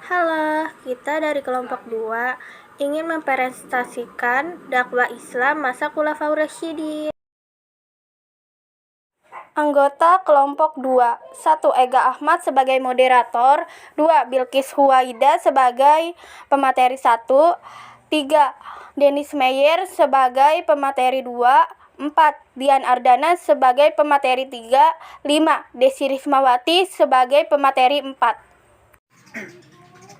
Halo, kita dari kelompok 2 ingin mempresentasikan dakwah Islam masa Khulafaur Rasyidin. Anggota kelompok 2, 1. Ega Ahmad sebagai moderator, 2. Bilqis Huwaida sebagai pemateri 1, 3. Denis Meyer sebagai pemateri 2, 4. Dian Ardana sebagai pemateri 3, 5. Desi Rismawati sebagai pemateri 4.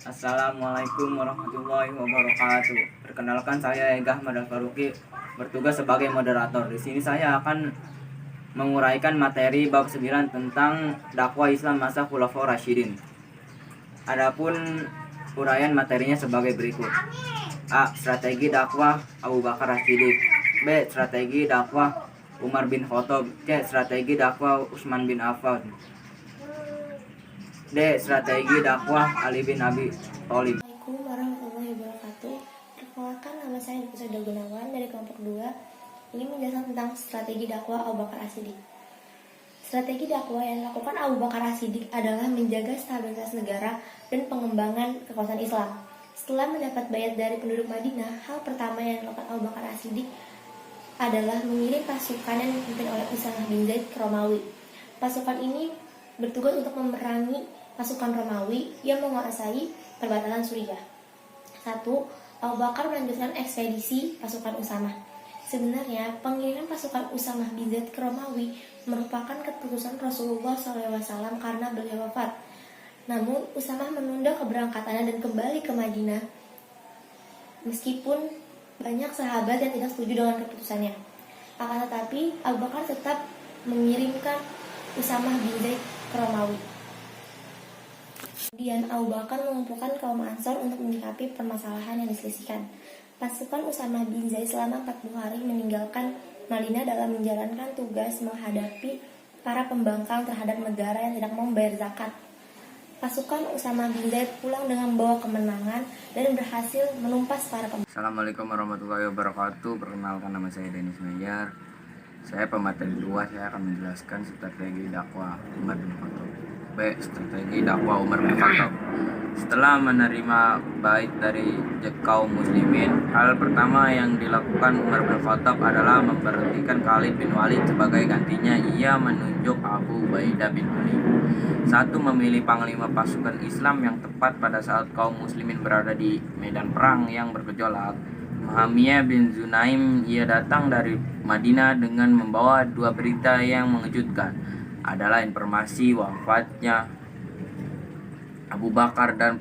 Assalamualaikum warahmatullahi wabarakatuh. Perkenalkan, saya Ega Ahmad Al-Faruqi, bertugas sebagai moderator. Di sini saya akan menguraikan materi bab 9 tentang dakwah Islam masa Khulafaur Rasyidin. Adapun uraian materinya sebagai berikut. A. Strategi dakwah Abu Bakar As-Siddiq. B. Strategi dakwah Umar bin Khattab. C. Strategi dakwah Utsman bin Affan. D. Strategi dakwah Ali bin Abi Thalib. Assalamualaikum warahmatullahi wabarakatuh. Perkenalkan, nama saya Pusada Gunawan dari kelompok 2. Ini menjelaskan tentang strategi dakwah Abu Bakar As-Siddiq. Strategi dakwah yang dilakukan Abu Bakar As-Siddiq adalah menjaga stabilitas negara dan pengembangan kekuasaan Islam. Setelah mendapat bayat dari penduduk Madinah, hal pertama yang dilakukan Abu Bakar As-Siddiq adalah mengirim pasukan yang dipimpin oleh Usamah bin Zaid ke Romawi. Pasukan ini bertugas untuk memerangi pasukan Romawi yang menguasai perbatasan Suriah. 1. Abu Bakar melanjutkan ekspedisi pasukan Usamah. Sebenarnya, pengiriman pasukan Usamah bin Zaid ke Romawi merupakan keputusan Rasulullah SAW karena beliau wafat. Namun, Usamah menunda keberangkatannya dan kembali ke Madinah. Meskipun banyak sahabat yang tidak setuju dengan keputusannya, akan tetapi Abu Bakar tetap mengirimkan Usamah bin Zaid ke Romawi. Kemudian Abu Bakar mengumpulkan kaum Ansor untuk menyikapi permasalahan yang diselisihkan. Pasukan Usamah bin Zaid selama 40 hari meninggalkan Madinah dalam menjalankan tugas menghadapi para pembangkang terhadap negara yang tidak mau membayar zakat. Pasukan Usamah bin Zaid pulang dengan membawa kemenangan dan berhasil menumpas para pembangkang. Assalamualaikum warahmatullahi wabarakatuh. Perkenalkan, nama saya Denis Meyer. Saya pemateri 2. Saya akan menjelaskan strategi dakwah Umar bin Khattab. B. Strategi dakwah Umar bin Khattab. Setelah menerima bait dari kaum muslimin, hal pertama yang dilakukan Umar bin Khattab adalah memberhentikan Khalid bin Walid sebagai gantinya. Ia menunjuk Abu Ubaidah bin Walid. 1. Memilih panglima pasukan Islam yang tepat pada saat kaum muslimin berada di medan perang yang bergejolak. Muhammad bin Zunaim, ia datang dari Madinah dengan membawa 2 berita yang mengejutkan, adalah informasi wafatnya Abu Bakar dan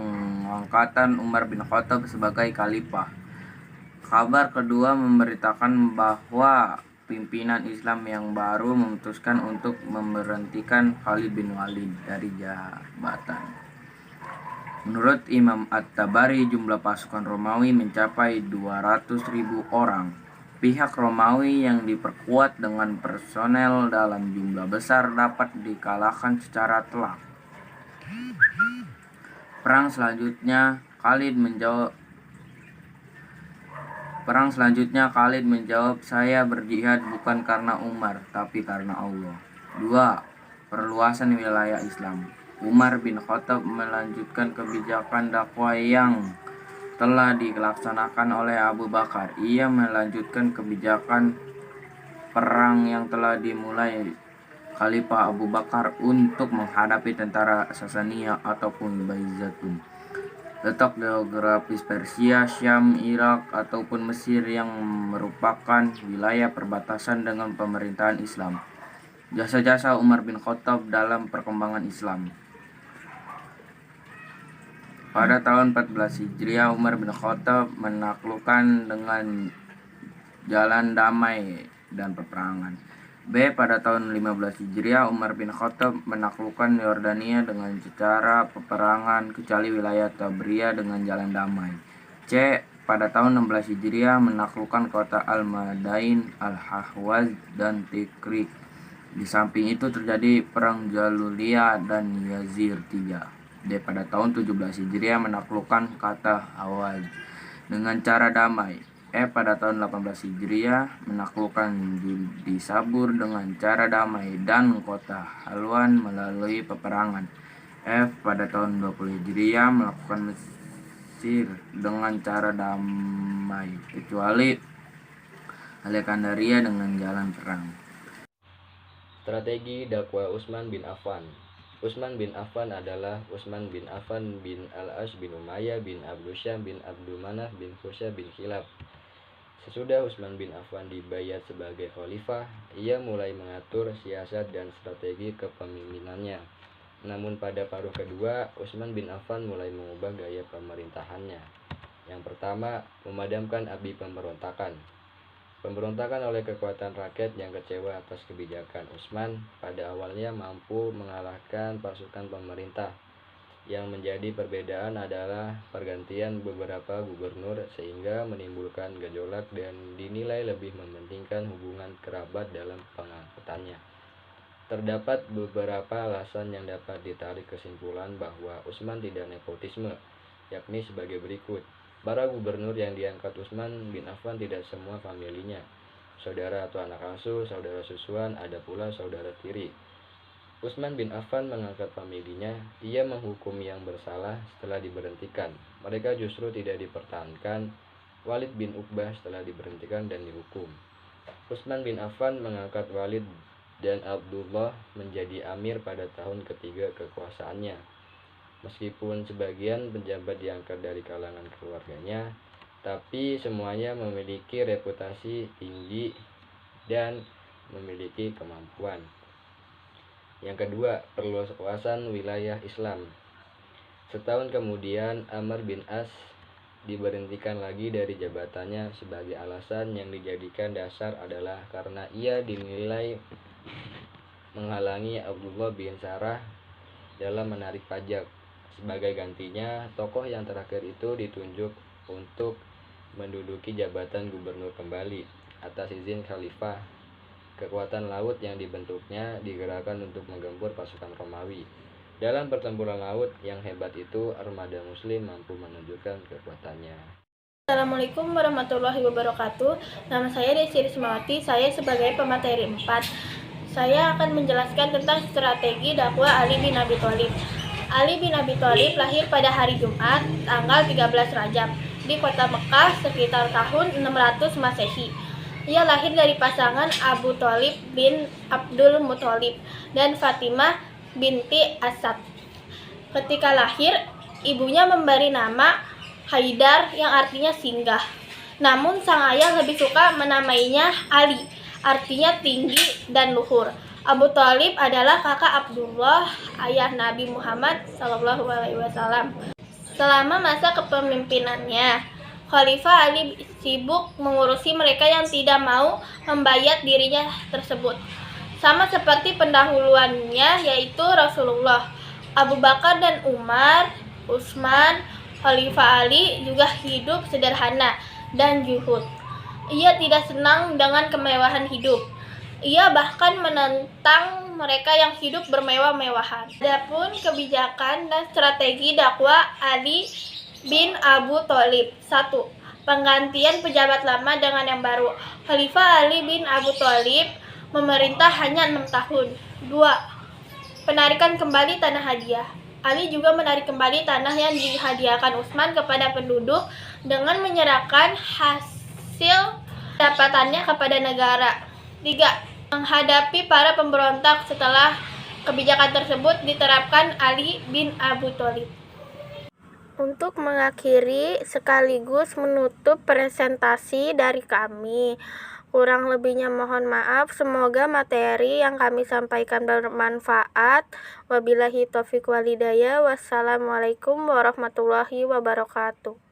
pengangkatan Umar bin Khattab sebagai khalifah. Kabar kedua memberitakan bahwa pimpinan Islam yang baru memutuskan untuk memberhentikan Khalid bin Walid dari jabatan. Menurut Imam At-Tabari, jumlah pasukan Romawi mencapai 200.000 orang. Pihak Romawi yang diperkuat dengan personel dalam jumlah besar dapat dikalahkan secara telak. Perang selanjutnya Khalid menjawab, saya berjihad bukan karena Umar, tapi karena Allah. 2. Perluasan wilayah Islam. Umar bin Khattab melanjutkan kebijakan dakwah yang telah dilaksanakan oleh Abu Bakar. Ia melanjutkan kebijakan perang yang telah dimulai Khalifah Abu Bakar untuk menghadapi tentara Sasaniyah ataupun Baizatun. Letak geografis Persia, Syam, Irak, ataupun Mesir yang merupakan wilayah perbatasan dengan pemerintahan Islam. Jasa-jasa Umar bin Khattab dalam perkembangan Islam. Pada tahun 14 Hijriah, Umar bin Khattab menaklukkan dengan jalan damai dan peperangan. B. Pada tahun 15 Hijriah, Umar bin Khattab menaklukkan Yordania dengan cara peperangan kecuali wilayah Tabriya dengan jalan damai. C. Pada tahun 16 Hijriah menaklukkan kota Al-Madain, Al-Hahwaz, dan Tikrit. Di samping itu terjadi perang Jaluliyah dan Yazir III. D. Pada tahun 17 Hijriah menaklukkan kota Hawaz dengan cara damai. Pada tahun 18 Hijriah menaklukkan Judisabur dengan cara damai dan kota Halwan melalui peperangan. F pada tahun 20 Hijriah melakukan Mesir dengan cara damai, kecuali Alexandria dengan jalan perang. Strategi dakwah Utsman bin Affan. Utsman bin Affan adalah Utsman bin Affan bin Al-As bin Umayyah bin Abdul Syam bin Abdul Manaf bin Khusya bin Kilab. Sesudah Utsman bin Affan dibayat sebagai khalifah, ia mulai mengatur siasat dan strategi kepemimpinannya. Namun pada paruh kedua, Utsman bin Affan mulai mengubah gaya pemerintahannya. Yang pertama, memadamkan api pemberontakan. Pemberontakan oleh kekuatan rakyat yang kecewa atas kebijakan Utsman pada awalnya mampu mengalahkan pasukan pemerintah. Yang menjadi perbedaan adalah pergantian beberapa gubernur sehingga menimbulkan gejolak dan dinilai lebih mementingkan hubungan kerabat dalam pengangkatannya. Terdapat beberapa alasan yang dapat ditarik kesimpulan bahwa Utsman tidak nepotisme, yakni sebagai berikut. Para gubernur yang diangkat Utsman bin Affan tidak semua familinya, saudara atau anak asuh, saudara susuan, ada pula saudara tiri. Utsman bin Affan mengangkat familinya, ia menghukum yang bersalah setelah diberhentikan. Mereka justru tidak dipertahankan. Walid bin Uqbah setelah diberhentikan dan dihukum. Utsman bin Affan mengangkat Walid dan Abdullah menjadi amir pada tahun ketiga kekuasaannya. Meskipun sebagian pejabat diangkat dari kalangan keluarganya, tapi semuanya memiliki reputasi tinggi dan memiliki kemampuan. Yang kedua, perluasan wilayah Islam. Setahun kemudian, Amr bin As diberhentikan lagi dari jabatannya sebagai alasan yang dijadikan dasar adalah karena ia dinilai menghalangi Abdullah bin Sarah dalam menarik pajak. Sebagai gantinya, tokoh yang terakhir itu ditunjuk untuk menduduki jabatan gubernur kembali atas izin khalifah. Kekuatan laut yang dibentuknya digerakkan untuk menggempur pasukan Romawi. Dalam pertempuran laut yang hebat itu, armada muslim mampu menunjukkan kekuatannya. Assalamualaikum warahmatullahi wabarakatuh. Nama saya Desi Rismawati, saya sebagai pemateri 4. Saya akan menjelaskan tentang strategi dakwah Ali bin Abi Thalib. Ali bin Abi Thalib lahir pada hari Jumat, tanggal 13 Rajab, di kota Mekah sekitar tahun 600 Masehi. Ia lahir dari pasangan Abu Thalib bin Abdul Muthalib dan Fatimah binti Asad. Ketika lahir, ibunya memberi nama Haidar yang artinya singgah. Namun sang ayah lebih suka menamainya Ali, artinya tinggi dan luhur. Abu Thalib adalah kakak Abdullah, ayah Nabi Muhammad SAW. Selama masa kepemimpinannya, Khalifah Ali sibuk mengurusi mereka yang tidak mau membayat dirinya tersebut. Sama seperti pendahuluannya, yaitu Rasulullah, Abu Bakar dan Umar, Utsman, Khalifah Ali juga hidup sederhana dan zuhud. Ia tidak senang dengan kemewahan hidup. Ia bahkan menentang mereka yang hidup bermewah-mewahan. Adapun kebijakan dan strategi dakwah Ali bin Abu Thalib. 1. Penggantian pejabat lama dengan yang baru. Khalifah Ali bin Abu Thalib memerintah hanya 6 tahun. 2. Penarikan kembali tanah hadiah. Ali juga menarik kembali tanah yang dihadiahkan Utsman kepada penduduk dengan menyerahkan hasil dapatannya kepada negara. 3. Menghadapi para pemberontak setelah kebijakan tersebut diterapkan Ali bin Abu Thalib. Untuk mengakhiri sekaligus menutup presentasi dari kami, kurang lebihnya mohon maaf. Semoga materi yang kami sampaikan bermanfaat. Wabillahi taufiq wal hidayah. Wassalamualaikum warahmatullahi wabarakatuh.